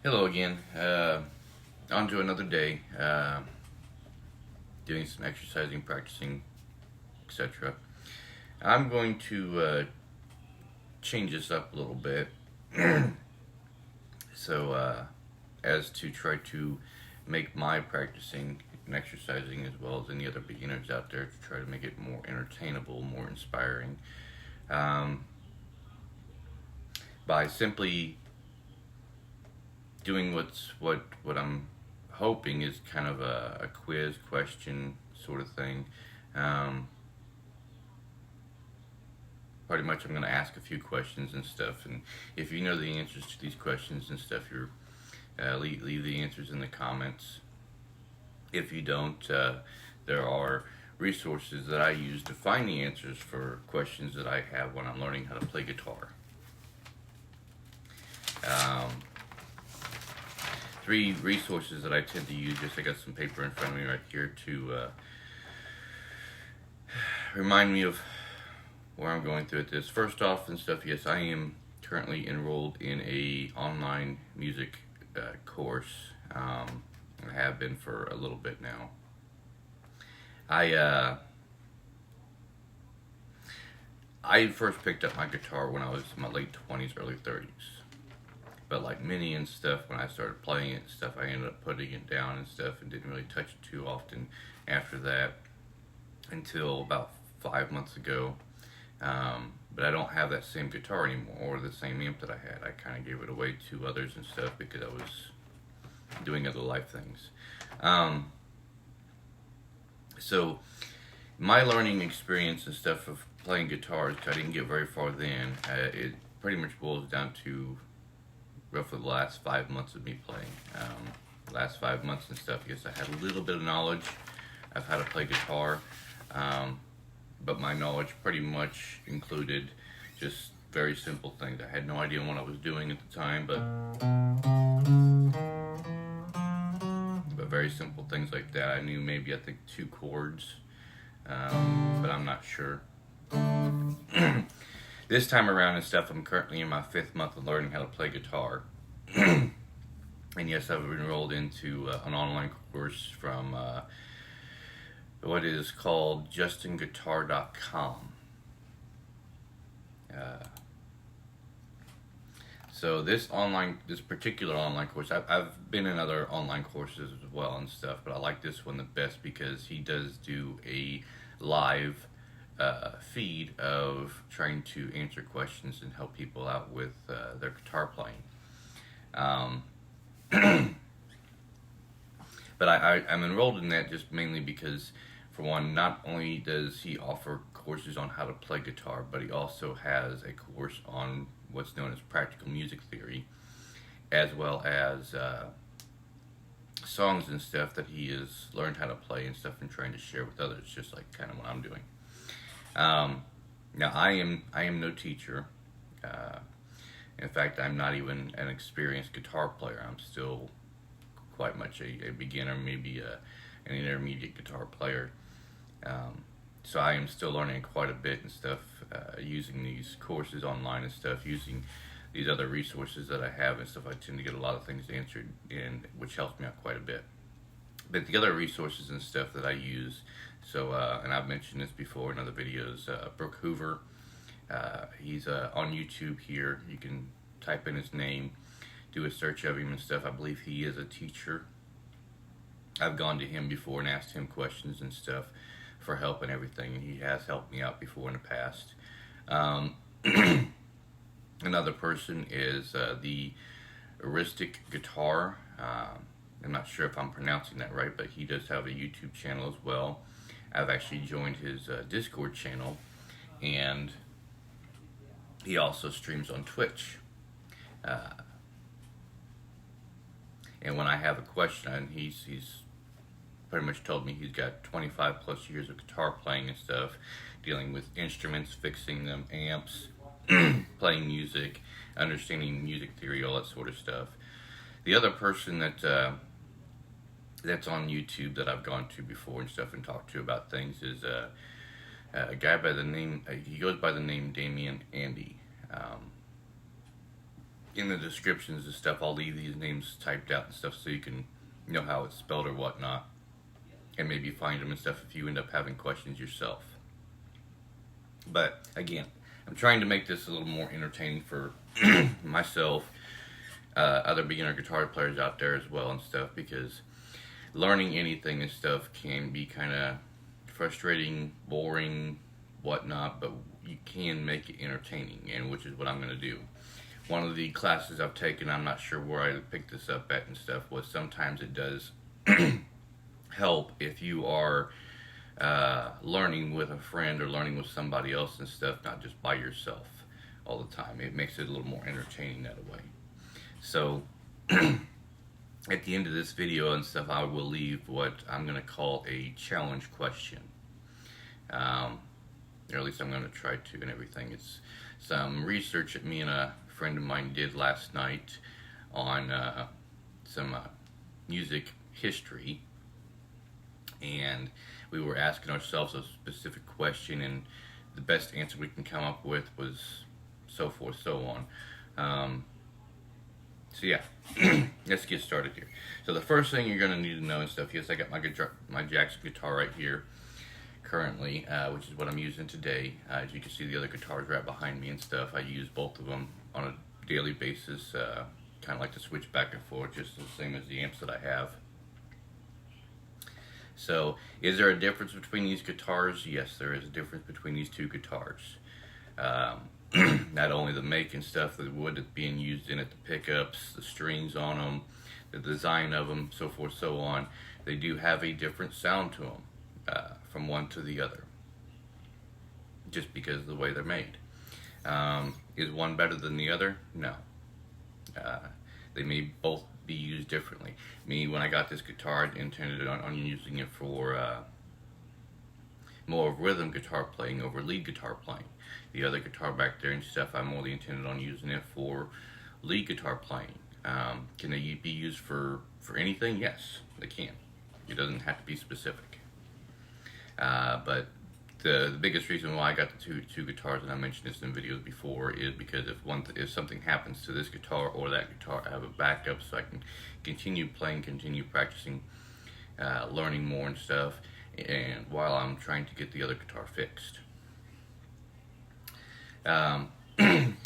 Hello again. On to another day. Doing some exercising, practicing, etc. I'm going to change this up a little bit. So, as to try to make my practicing and exercising, as well as any other beginners out there, to try to make it more entertainable, more inspiring, um, by simply doing what I'm hoping is kind of a quiz question sort of thing. Um, Pretty much, I'm going to ask a few questions and stuff, and if you know the answers to these questions and stuff, leave the answers in the comments. If you don't, there are resources that I use to find the answers for questions that I have when I'm learning how to play guitar. Um, Three resources that I tend to use. Just I got some paper in front of me right here to remind me of where I'm going through with this. First off and stuff, yes, I am currently enrolled in a online music course. I have been for a little bit now. I first picked up my guitar when I was in my late 20s, early 30s. But like many and stuff, when I started playing it and stuff, I ended up putting it down and stuff and didn't really touch it too often after that until about 5 months ago. But I don't have that same guitar anymore or the same amp that I had. I kind of gave it away to others and stuff because I was doing other life things. So my learning experience and stuff of playing guitars, I didn't get very far then. It pretty much boils down to roughly the last 5 months of me playing. Last 5 months and stuff, yes, I had a little bit of knowledge of how to play guitar, but my knowledge pretty much included just very simple things. I had no idea what I was doing at the time, but very simple things like that. I knew maybe, I think, 2 chords, but I'm not sure. This time around and stuff, I'm currently in my 5th month of learning how to play guitar. And yes, I've enrolled into an online course from what is called justinguitar.com. So this particular online course, I've been in other online courses as well and stuff, but I like this one the best because he does do a live feed of trying to answer questions and help people out with their guitar playing. But I'm enrolled in that just mainly because, for one, not only does he offer courses on how to play guitar, but he also has a course on what's known as practical music theory, as well as songs and stuff that he has learned how to play and stuff and trying to share with others, just like kind of what I'm doing. Now I am no teacher. In fact, I'm not even an experienced guitar player. I'm still quite much a beginner, maybe an intermediate guitar player. So I am still learning quite a bit and stuff, using these courses online and stuff, using these other resources that I have and stuff. I tend to get a lot of things answered, which helps me out quite a bit. But the other resources and stuff that I use, so and I've mentioned this before in other videos, Brook Hoover, he's on YouTube here. You can type in his name, do a search of him and stuff. I believe he is a teacher. I've gone to him before and asked him questions and stuff for help and everything, and he has helped me out before in the past. Another person is the eristic guitar. I'm not sure if I'm pronouncing that right, but he does have a YouTube channel as well. I've actually joined his Discord channel, and he also streams on Twitch. And when I have a question, he's pretty much told me he's got 25 plus years of guitar playing and stuff, dealing with instruments, fixing them, amps, playing music, understanding music theory, all that sort of stuff. The other person that's on YouTube that I've gone to before and stuff and talked to about things is a guy by the name, he goes by the name Damion Andy. in the descriptions and stuff, I'll leave these names typed out and stuff so you can know how it's spelled or whatnot, and maybe find them and stuff if you end up having questions yourself. But again, I'm trying to make this a little more entertaining for myself, other beginner guitar players out there as well and stuff, because learning anything and stuff can be kind of frustrating, boring, whatnot, but you can make it entertaining, and which is what I'm going to do. One of the classes I've taken, I'm not sure where I picked this up at and stuff, was sometimes it does help if you are learning with a friend or learning with somebody else and stuff, not just by yourself all the time. It makes it a little more entertaining that way. So at the end of this video and stuff, I will leave what I'm going to call a challenge question. Or at least I'm going to try to, and everything. It's some research that me and a friend of mine did last night on some music history, and we were asking ourselves a specific question, and the best answer we can come up with was so forth, so on. So yeah, let's get started here. So the first thing you're going to need to know and stuff, yes, I got my Jackson guitar right here currently, which is what I'm using today. As you can see, the other guitars right behind me and stuff. I use both of them on a daily basis, kind of like to switch back and forth, just the same as the amps that I have. So, is there a difference between these guitars? Yes, there is a difference between these two guitars. Not only the make and stuff, the wood that's being used in it, the pickups, the strings on them, the design of them, so forth, so on. They do have a different sound to them from one to the other, just because of the way they're made. Is one better than the other? No. They may both be used differently. Me, when I got this guitar, I intended on using it for more of rhythm guitar playing over lead guitar playing. The other guitar back there and stuff, I'm only intended on using it for lead guitar playing. Can they be used for anything? Yes, they can. It doesn't have to be specific. But the biggest reason why I got the two guitars, and I mentioned this in videos before, is because if something happens to this guitar or that guitar, I have a backup so I can continue playing, continue practicing, learning more and stuff, and while I'm trying to get the other guitar fixed.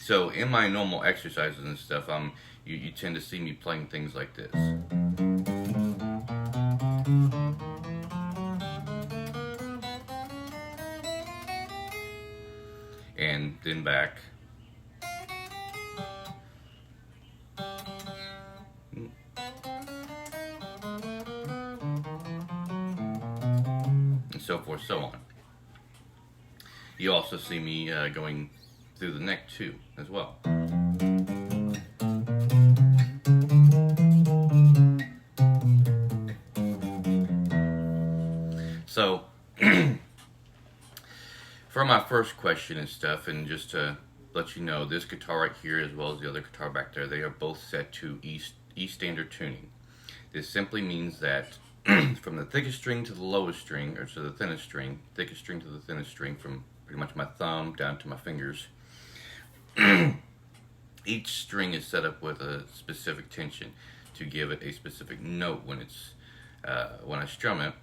So in my normal exercises and stuff, you tend to see me playing things like this. And then back. And so forth, so on. You also see me going through the neck too, as well. So, for my first question and stuff, and just to let you know, this guitar right here, as well as the other guitar back there, they are both set to E standard tuning. This simply means that from the thickest string to the lowest string, or to the thinnest string, thickest string to the thinnest string, from pretty much my thumb down to my fingers, each string is set up with a specific tension to give it a specific note when I strum it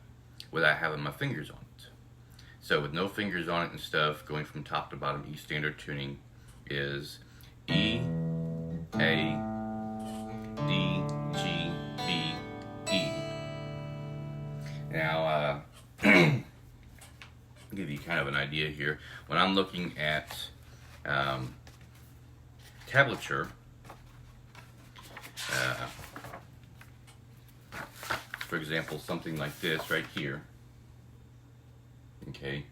without having my fingers on it. So with no fingers on it and stuff, going from top to bottom, E standard tuning is E, A, D, G, B, E. Now, I'll give you kind of an idea here. When I'm looking at tablature, for example, something like this right here. Okay,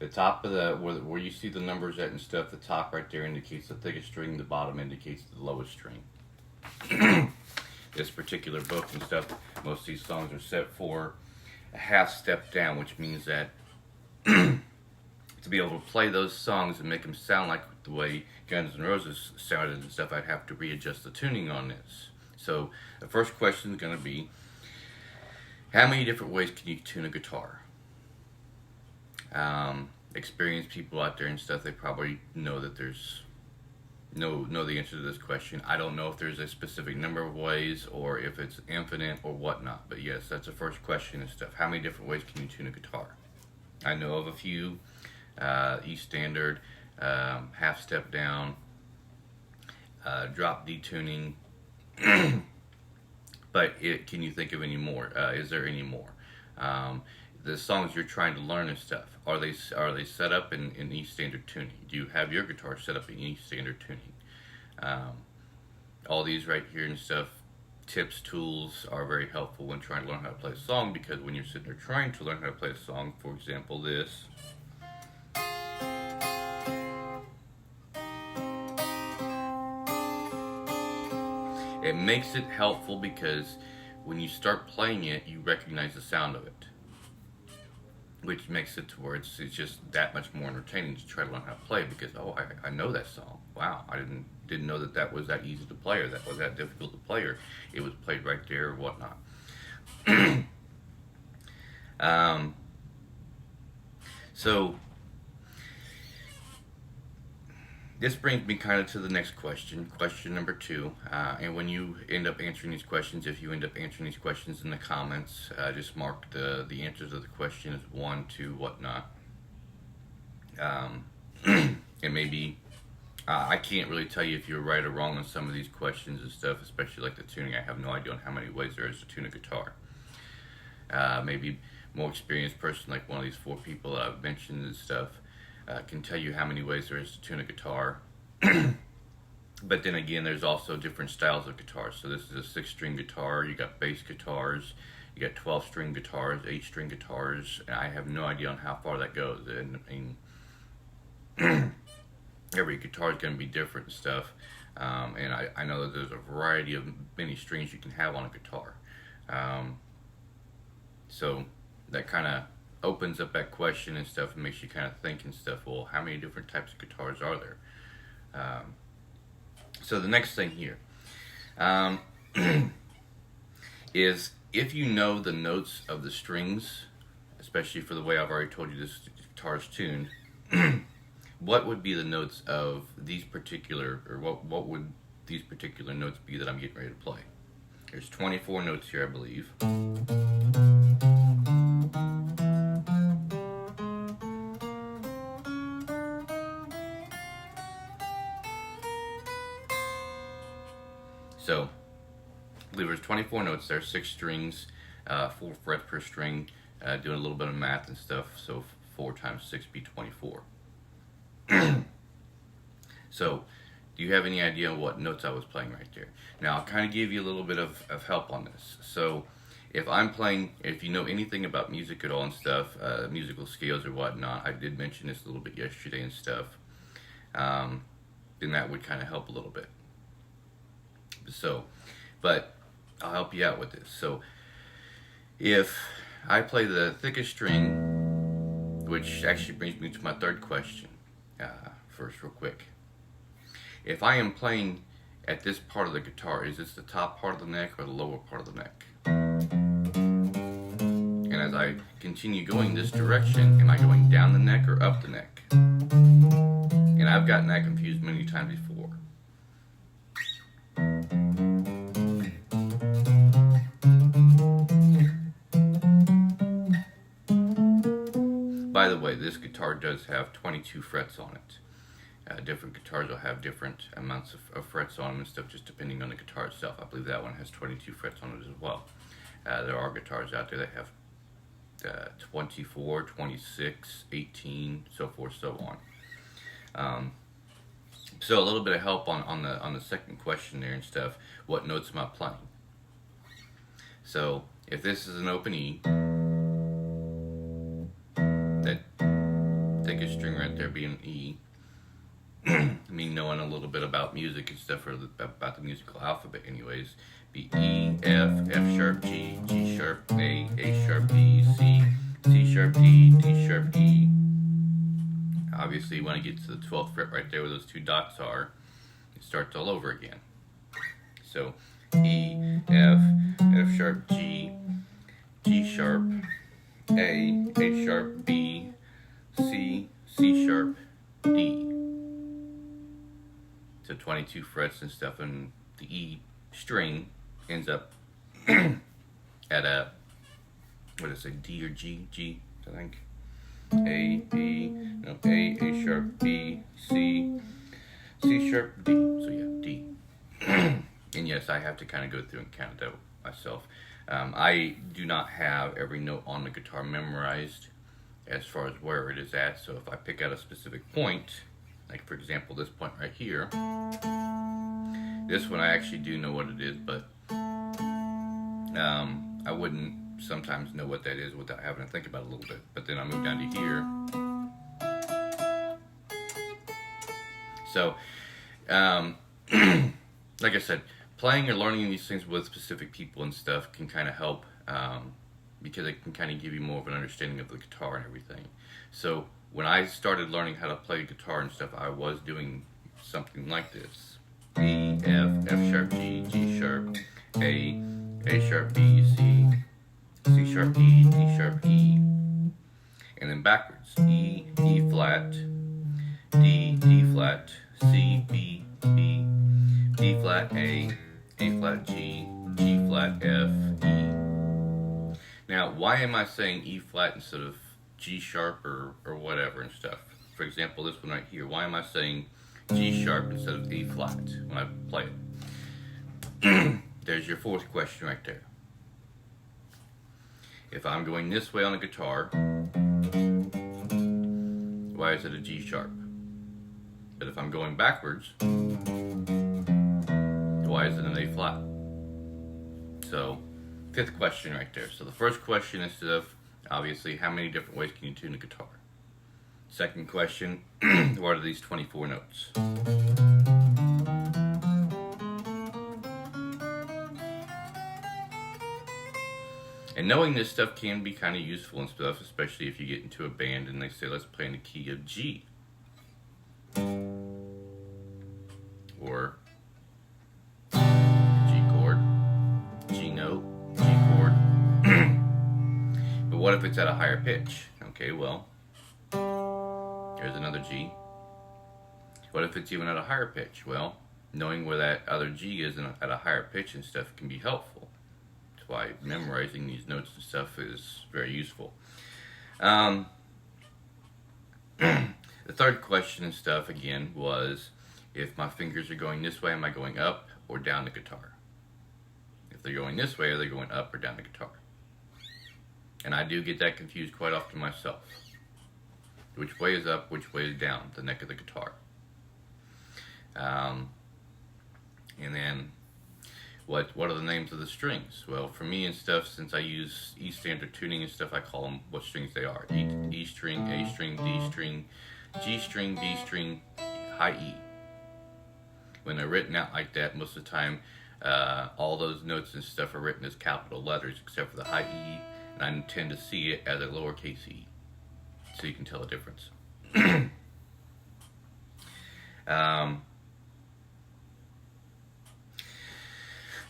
the top of where you see the numbers at and stuff, the top right there indicates the thickest string, the bottom indicates the lowest string. This particular book and stuff, most of these songs are set for a half step down, which means that to be able to play those songs and make them sound like the way Guns N' Roses sounded and stuff, I'd have to readjust the tuning on this. So the first question is going to be, how many different ways can you tune a guitar? Experienced people out there and stuff, they probably know that there's know the answer to this question. I don't know if there's a specific number of ways or if it's infinite or whatnot. But yes, that's the first question and stuff. How many different ways can you tune a guitar? I know of a few. E standard, half step down, drop D tuning. But can you think of any more? Is there any more? The songs you're trying to learn and stuff, are they set up in E standard tuning? Do you have your guitar set up in E standard tuning? All these right here and stuff, tips, tools are very helpful when trying to learn how to play a song, because when you're sitting there trying to learn how to play a song, for example, this. It makes it helpful because when you start playing it, you recognize the sound of it, which makes it to where it's just that much more entertaining to try to learn how to play, because I know that song. Wow, I didn't know that was that easy to play, or that was that difficult to play, or it was played right there or whatnot. So this brings me kind of to the next question number 2. And when you end up answering these questions, if you end up answering these questions in the comments, just mark the answers of the question as 1, 2, whatnot. And maybe, I can't really tell you if you're right or wrong on some of these questions and stuff, especially like the tuning. I have no idea on how many ways there is to tune a guitar. Maybe more experienced person, like one of these 4 people I've mentioned and stuff, can tell you how many ways there is to tune a guitar. But then again, there's also different styles of guitars. So this is a 6-string guitar. You got bass guitars, you got 12-string guitars, 8-string guitars, and I have no idea on how far that goes. And I mean, every guitar is going to be different and stuff. And I know that there's a variety of many strings you can have on a guitar. So that kind of opens up that question and stuff, and makes you kind of think and stuff, well, how many different types of guitars are there? So the next thing here is, if you know the notes of the strings, especially for the way I've already told you this guitar is tuned, what would be the notes of these particular, or what would these particular notes be that I'm getting ready to play? There's 24 notes here, I believe. So, I believe there's 24 notes there, 6 strings, 4 frets per string, doing a little bit of math and stuff, so 4 times 6 be 24. So, do you have any idea what notes I was playing right there? Now, I'll kind of give you a little bit of help on this. So, if I'm playing, if you know anything about music at all and stuff, musical scales or whatnot, I did mention this a little bit yesterday and stuff, then that would kind of help a little bit. So, but I'll help you out with this. So, if I play the thickest string, which actually brings me to my third question, first real quick. If I am playing at this part of the guitar, is this the top part of the neck or the lower part of the neck? And as I continue going this direction, am I going down the neck or up the neck? And I've gotten that confused many times before. By the way, this guitar does have 22 frets on it. Different guitars will have different amounts of frets on them and stuff, just depending on the guitar itself. I believe that one has 22 frets on it as well. There are guitars out there that have 24, 26, 18, so forth, so on. So a little bit of help on the second question there and stuff. What notes am I playing? So if this is an open E, that thickest string right there being an E, me knowing a little bit about music and stuff, or about the musical alphabet anyways, be E, F, F sharp, G, G sharp, A sharp, B, C, C sharp, D, D sharp, E. Obviously, when I get to the 12th fret right there where those 2 dots are, it starts all over again. So, E, F, F sharp, G, G sharp, A sharp, B, C, C sharp, D. to 22 frets and stuff, and the E string ends up at a, what is it, D or G? G, I think. A, E, no, A sharp, B, C, C sharp, D. So yeah, D. And yes, I have to kind of go through and count it out myself. I do not have every note on the guitar memorized as far as where it is at. So if I pick out a specific point, like for example this point right here, this one I actually do know what it is, but I wouldn't sometimes know what that is without having to think about it a little bit. But then I move down to here. So, like I said, playing or learning these things with specific people and stuff can kind of help, because it can kind of give you more of an understanding of the guitar and everything. So when I started learning how to play guitar and stuff, I was doing something like this: E, F, F sharp, G, G sharp, A sharp, B, C, C sharp, E, D sharp, E, and then backwards: E, E flat, D, D flat, C, B, B, B flat, A flat, G, G flat, F, E. Now, why am I saying E flat instead of G sharp or whatever and stuff? For example, this one right here, why am I saying G sharp instead of E flat when I play it? There's your fourth question right there. If I'm going this way on a guitar, why is it a G sharp? But if I'm going backwards, why is it an A flat? So, fifth question right there. So the first question is obviously, how many different ways can you tune a guitar? Second question, what are these 24 notes? And knowing this stuff can be kind of useful and stuff, especially if you get into a band and they say, let's play in the key of G. Or G chord, G note, G chord. But what if it's at a higher pitch? Okay, well, there's another G. What if it's even at a higher pitch? Well, knowing where that other G is at a higher pitch and stuff can be helpful. That's why memorizing these notes and stuff is very useful. The third question and stuff, again, was if my fingers are going this way, am I going up or down the guitar? If they're going this way, are they going up or down the guitar? And I do get that confused quite often myself. Which way is up, which way is down, the neck of the guitar? And then, what are the names of the strings? Well, for me and stuff, since I use E standard tuning and stuff, I call them what strings they are. E string, A string, D string, G string, B string, high E. When they're written out like that, most of the time, all those notes and stuff are written as capital letters, except for the high E, and I tend to see it as a lowercase e, so you can tell the difference.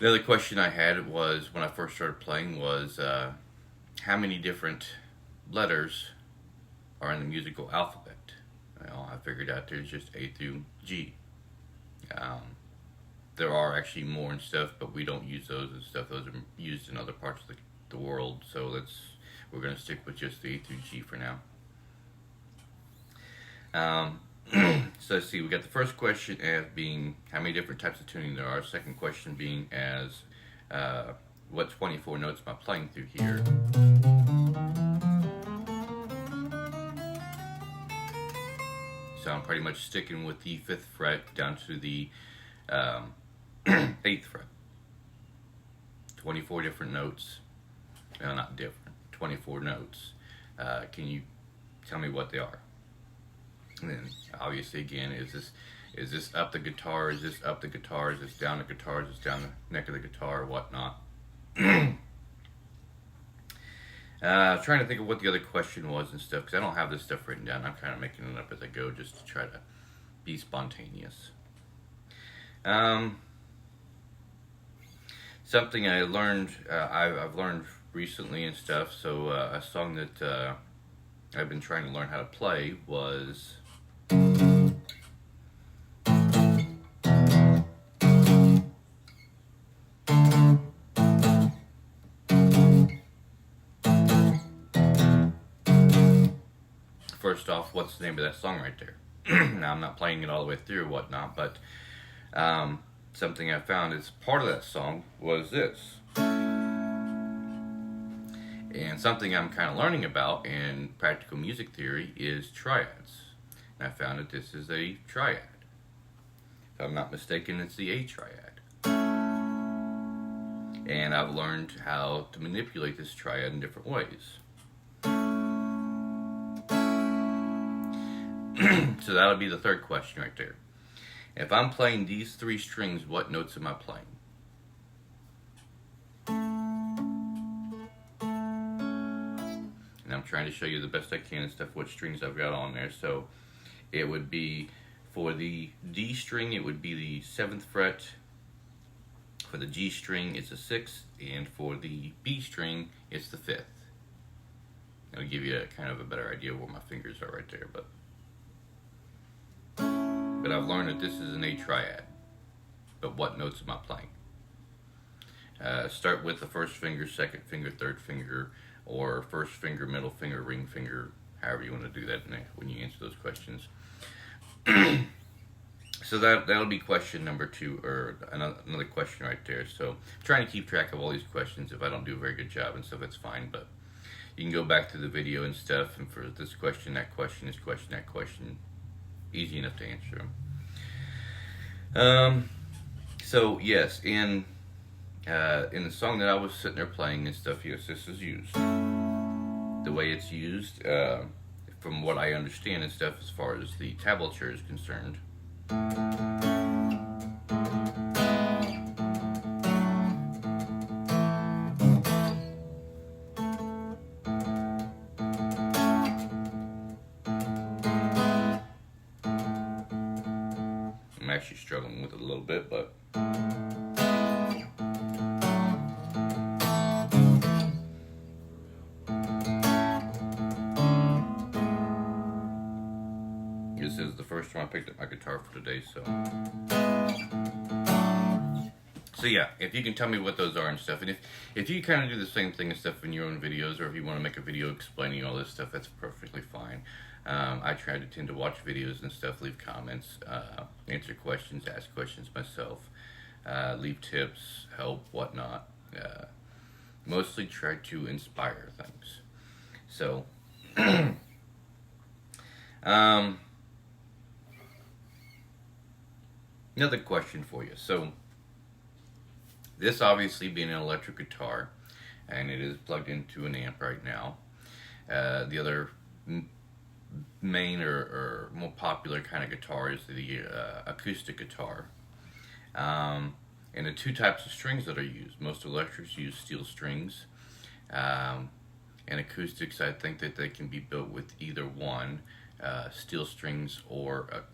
The other question I had was, when I first started playing, was how many different letters are in the musical alphabet? Well, I figured out there's just A through G. There are actually more and stuff, but we don't use those and stuff. Those are used in other parts of the world, so we're going to stick with just the A through G for now. So let's see, we got the first question as being how many different types of tuning there are. Second question being as what 24 notes am I playing through here. So I'm pretty much sticking with the 5th fret down to the 8th fret. 24 different notes. No, not different. 24 notes. Can you tell me what they are? And then, obviously, again, is this up the guitar? Is this up the guitar? Is this down the guitar? Is this down the neck of the guitar or whatnot? Trying to think of what the other question was and stuff, because I don't have this stuff written down. I'm kind of making it up as I go just to try to be spontaneous. Something I learned, I've learned recently and stuff, so a song that I've been trying to learn how to play was first off, what's the name of that song right there? Now, I'm not playing it all the way through or whatnot, but something I found is part of that song was this. And something I'm kind of learning about in practical music theory is triads. And I found that this is a triad. If I'm not mistaken, it's the A triad. And I've learned how to manipulate this triad in different ways. So that'll be the third question right there. If I'm playing these three strings, what notes am I playing? And I'm trying to show you the best I can and stuff what strings I've got on there. So it would be, for the D string, it would be the 7th fret. For the G string, it's the 6th. And for the B string, it's the 5th. It'll give you a kind of a better idea of where my fingers are right there. But I've learned that this is an A triad. But what notes am I playing? Start with the first finger, second finger, third finger, or first finger, middle finger, ring finger, however you want to do that when you answer those questions. So that'll be question number 2, or another question right there. So trying to keep track of all these questions. If I don't do a very good job and stuff, that's fine. But you can go back to the video and stuff, and for this question, that question, this question, that question, easy enough to answer them. So yes, in the song that I was sitting there playing and stuff, yes, this is used. The way it's used, from what I understand and stuff, as far as the tablature is concerned. I'm actually struggling with it a little bit, but this is the first time I picked up my guitar for today, so yeah, if you can tell me what those are and stuff, and if you kind of do the same thing and stuff in your own videos, or if you want to make a video explaining all this stuff, that's perfectly fine. I try to tend to watch videos and stuff, leave comments, answer questions, ask questions myself, leave tips, help, whatnot. Mostly try to inspire things. So, another question for you. So, this obviously being an electric guitar, and it is plugged into an amp right now. The other main or more popular kind of guitar is the acoustic guitar. And the two types of strings that are used. Most electrics use steel strings. And acoustics, I think that they can be built with either one, steel strings or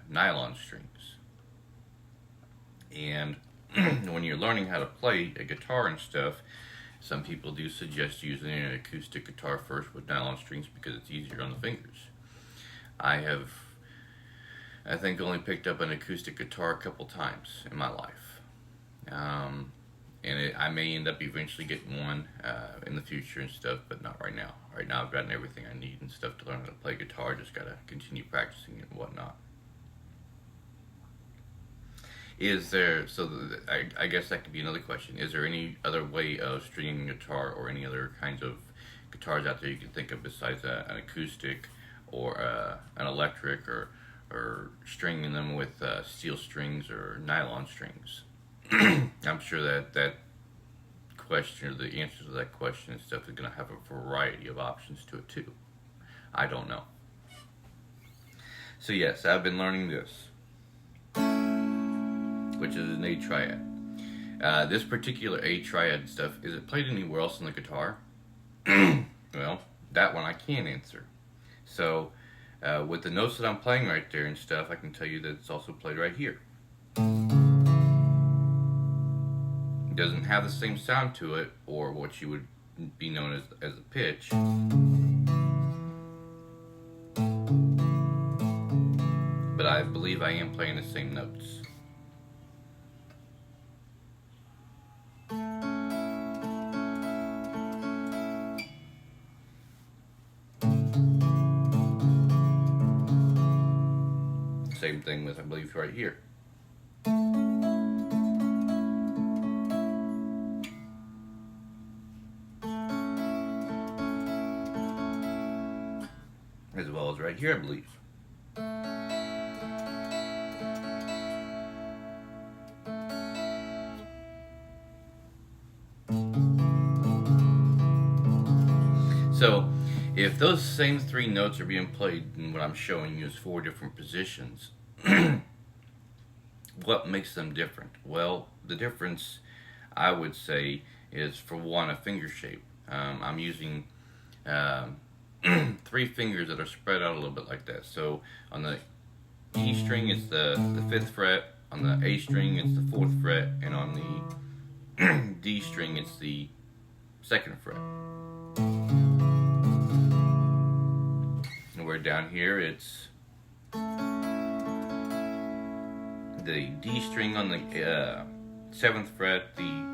nylon strings. And when you're learning how to play a guitar and stuff, some people do suggest using an acoustic guitar first with nylon strings because it's easier on the fingers. I think, only picked up an acoustic guitar a couple times in my life. And I may end up eventually getting one in the future and stuff, but not right now. Right now I've gotten everything I need and stuff to learn how to play guitar, just gotta continue practicing it and whatnot. Is there, I guess that could be another question. Is there any other way of stringing a guitar or any other kinds of guitars out there you can think of besides an acoustic or an electric, or stringing them with steel strings or nylon strings? I'm sure that question, or the answer to that question and stuff, is going to have a variety of options to it too. I don't know. So yes, I've been learning this, which is an A triad. This particular A triad stuff, is it played anywhere else on the guitar? Well, that one I can answer. So, with the notes that I'm playing right there and stuff, I can tell you that it's also played right here. It doesn't have the same sound to it, or what you would be known as a pitch. But I believe I am playing the same notes. Same thing with, I believe, right here. As well as right here, I believe. So, if those same 3 notes are being played in what I'm showing you is 4 different positions, what makes them different? Well, the difference, I would say, is for one, a finger shape. I'm using 3 fingers that are spread out a little bit like that. So on the E string, it's the 5th fret. On the A string, it's the 4th fret. And on the D string, it's the 2nd fret. And we're down here, it's the D string on the 7th fret, the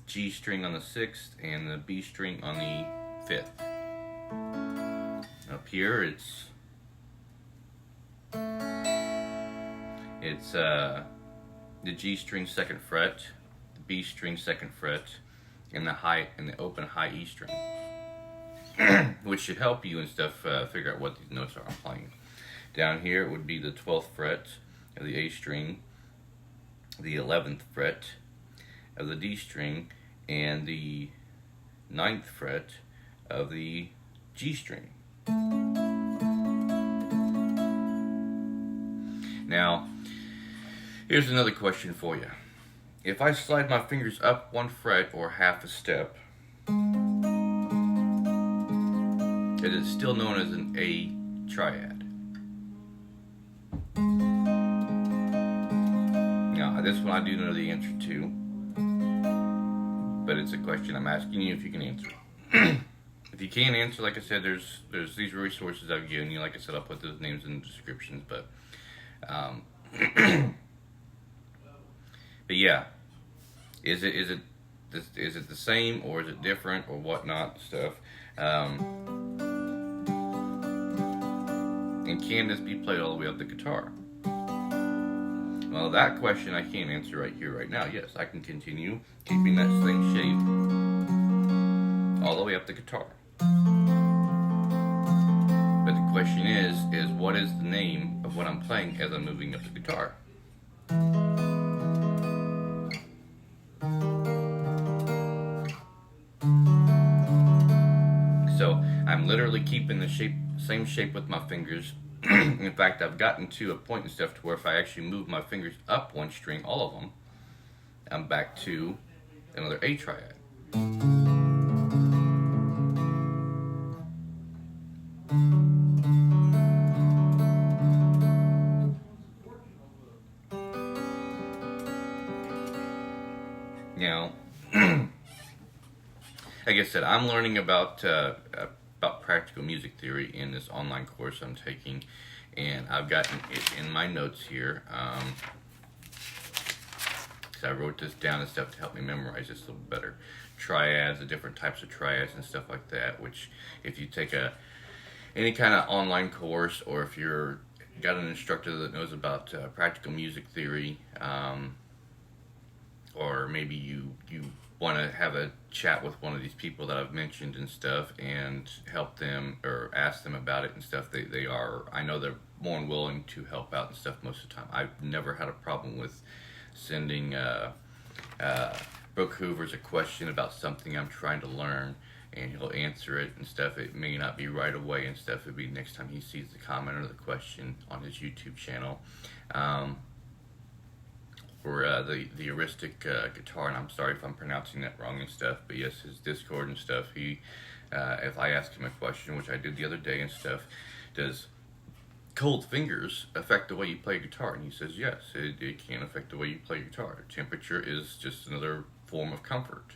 G string on the 6th, and the B string on the 5th. Up here, it's the G string 2nd fret, the B string 2nd fret, and the open high E string, which should help you and stuff figure out what these notes are I'm playing. Down here, it would be the 12th fret of the A string, the 11th fret of the D string, and the 9th fret of the G string. Now, here's another question for you. If I slide my fingers up 1 fret or half a step, it is still known as an A triad. Now, this one I do know the answer to, but it's a question I'm asking you if you can answer it. If you can't answer, like I said, there's these resources I've given you. Like I said, I'll put those names in the descriptions. But but yeah, is it the same, or is it different, or whatnot stuff? And can this be played all the way up the guitar? Well, that question I can't answer right here, right now. Yes, I can continue keeping that same shape all the way up the guitar. But the question is what is the name of what I'm playing as I'm moving up the guitar? So I'm literally keeping the same shape with my fingers. In fact, I've gotten to a point and stuff to where if I actually move my fingers up 1 string, all of them, I'm back to another A triad. Now, like I said, I'm learning about practical music theory in this online course I'm taking, and I've gotten it in my notes here. So I wrote this down and stuff to help me memorize this a little better. Triads, the different types of triads and stuff like that, which if you take any kind of online course, or if you're got an instructor that knows about practical music theory, or maybe you want to have a chat with one of these people that I've mentioned and stuff and help them or ask them about it and stuff, I know they're more than willing to help out and stuff most of the time. I've never had a problem with sending Brook Hoover's a question about something I'm trying to learn, and he'll answer it and stuff. It may not be right away and stuff. It'll be next time he sees the comment or the question on his YouTube channel. For the eristic guitar, and I'm sorry if I'm pronouncing that wrong and stuff, but yes, his Discord and stuff, if I ask him a question, which I did the other day and stuff, does cold fingers affect the way you play guitar? And he says yes, it can affect the way you play guitar. Temperature is just another form of comfort.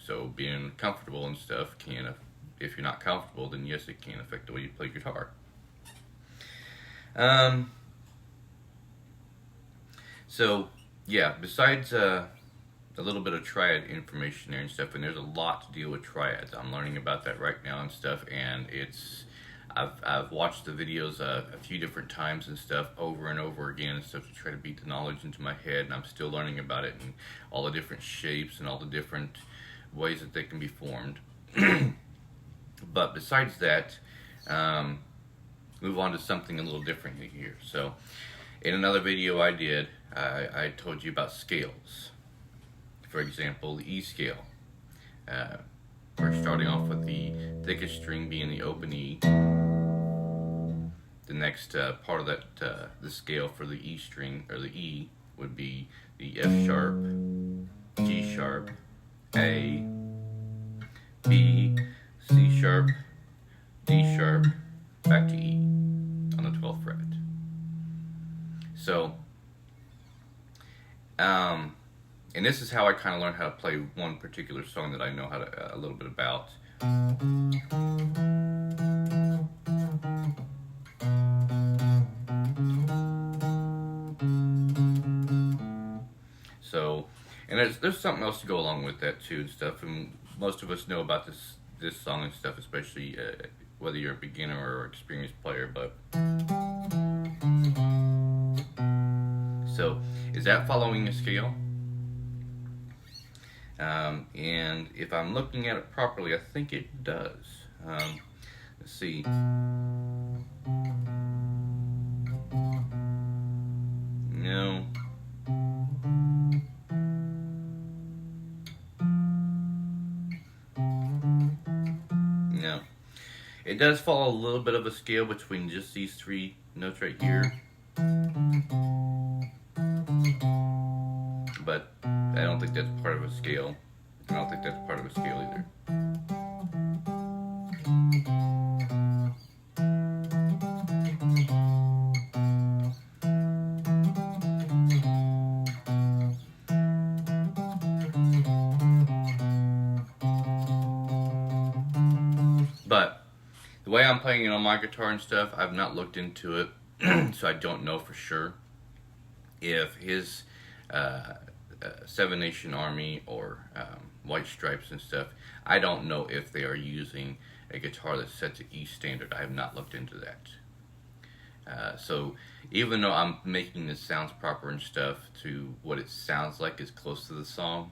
So being comfortable and stuff can, if you're not comfortable, then yes, it can affect the way you play guitar. So yeah, besides a little bit of triad information there and stuff, and there's a lot to deal with triads. I'm learning about that right now and stuff, and I've watched the videos a few different times and stuff over and over again and stuff to try to beat the knowledge into my head, and I'm still learning about it and all the different shapes and all the different ways that they can be formed. But besides that, move on to something a little different here. So in another video I did, I told you about scales. For example, the E scale. We're starting off with the thickest string being the open E. The next part of that, the scale for the E string, or the E, would be the F sharp, G sharp, A, B, C sharp, D sharp, back to E on the 12th fret. So, and this is how I kind of learned how to play one particular song that I know how to, a little bit about. So, and there's something else to go along with that too and stuff, and most of us know about this song and stuff, especially whether you're a beginner or experienced player. But so, is that following a scale? And if I'm looking at it properly, I think it does. Let's see. No. No. It does follow a little bit of a scale between just these three notes right here. But I don't think that's part of a scale. I don't think that's part of a scale either. But the way I'm playing it on my guitar and stuff, I've not looked into it, so I don't know for sure if his Seven Nation Army or White Stripes and stuff, I don't know if they are using a guitar that's set to E standard. I have not looked into that. So even though I'm making the sounds proper and stuff to what it sounds like is close to the song,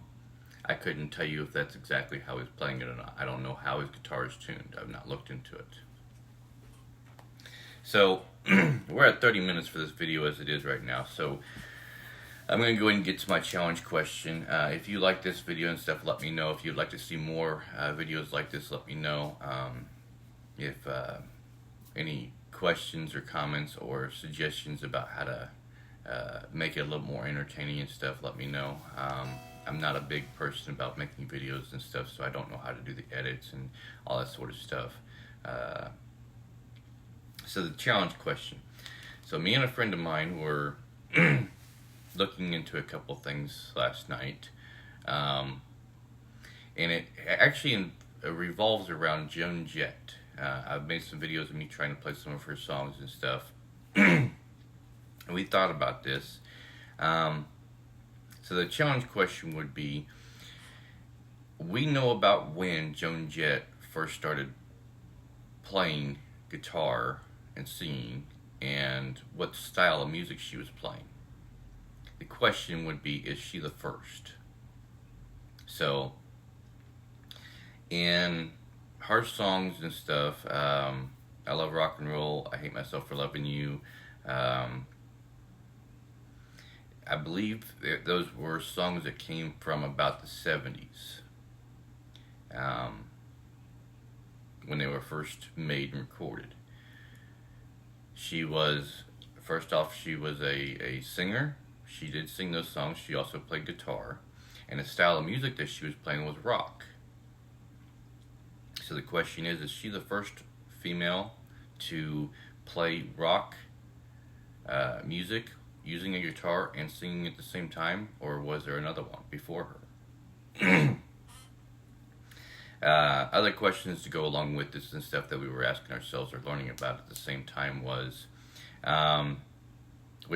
I couldn't tell you if that's exactly how he's playing it or not. I don't know how his guitar is tuned. I've not looked into it. So we're at 30 minutes for this video as it is right now. So I'm going to go ahead and get to my challenge question. If you like this video and stuff, let me know. If you'd like to see more videos like this, let me know. If any questions or comments or suggestions about how to make it a little more entertaining and stuff, let me know. I'm not a big person about making videos and stuff, so I don't know how to do the edits and all that sort of stuff. So the challenge question. So me and a friend of mine were looking into a couple things last night, and it actually revolves around Joan Jett. I've made some videos of me trying to play some of her songs and stuff, and we thought about this. So the challenge question would be, we know about when Joan Jett first started playing guitar and singing and what style of music she was playing. The question would be, is she the first? So, in her songs and stuff, I Love Rock and Roll, I Hate Myself for Loving You, I believe those were songs that came from about the 70s, when they were first made and recorded. She was, first off, she was a singer. She did sing those songs. She also played guitar. And the style of music that she was playing was rock. So the question is she the first female to play rock music using a guitar and singing at the same time, or was there another one before her? Other questions to go along with this and stuff that we were asking ourselves or learning about at the same time was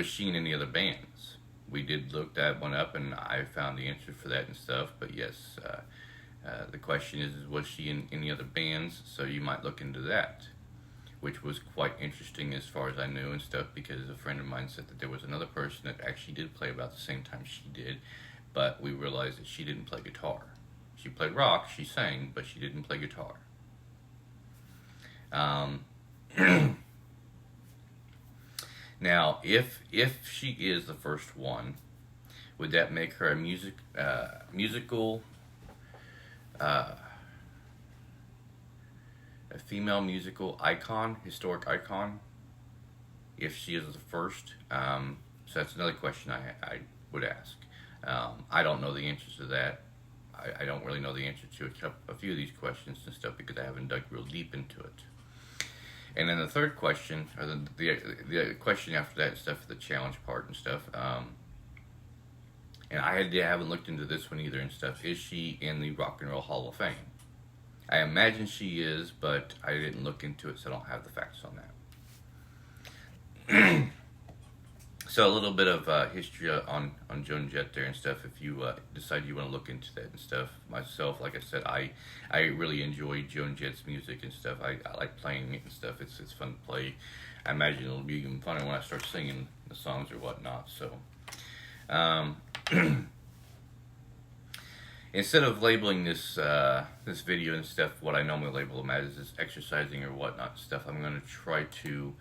she in any other bands? We did look that one up, and I found the answer for that and stuff, but yes, the question is was she in any other bands? So you might look into that. which was quite interesting as far as I knew and stuff, because a friend of mine said that there was another person that actually did play about the same time she did, but we realized that she didn't play guitar. She played rock, she sang, but she didn't play guitar. Now, if she is the first one, would that make her a female musical icon, historic icon? If she is the first, so that's another question I would ask. I don't know the answers to that. I don't really know the answer to a few of these questions and stuff because I haven't dug real deep into it. And then the third question, or the question after that stuff, the challenge part and stuff, and I haven't looked into this one either and stuff, is she in the Rock and Roll Hall of Fame? I imagine she is, but I didn't look into it, so I don't have the facts on that. So a little bit of history on Joan Jett there and stuff, if you decide you want to look into that and stuff. Myself, like I said, I really enjoy Joan Jett's music and stuff. I like playing it and stuff. It's fun to play. I imagine it'll be even funner when I start singing the songs or whatnot. So, instead of labeling this this video and stuff, what I normally label them as is exercising or whatnot stuff, I'm going to try to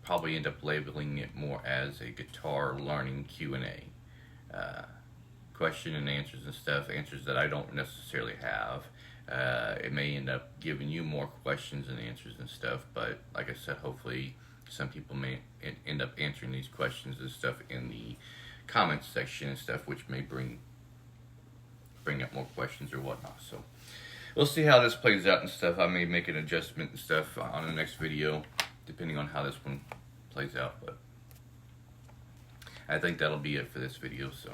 probably end up labeling it more as a guitar learning Q&A. Question and answers and stuff, answers that I don't necessarily have. It may end up giving you more questions and answers and stuff, but like I said, hopefully some people may end up answering these questions and stuff in the comments section and stuff, which may bring up more questions or whatnot. So we'll see how this plays out and stuff. I may make an adjustment and stuff on the next video, depending on how this one plays out, but I think that'll be it for this video, so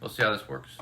we'll see how this works.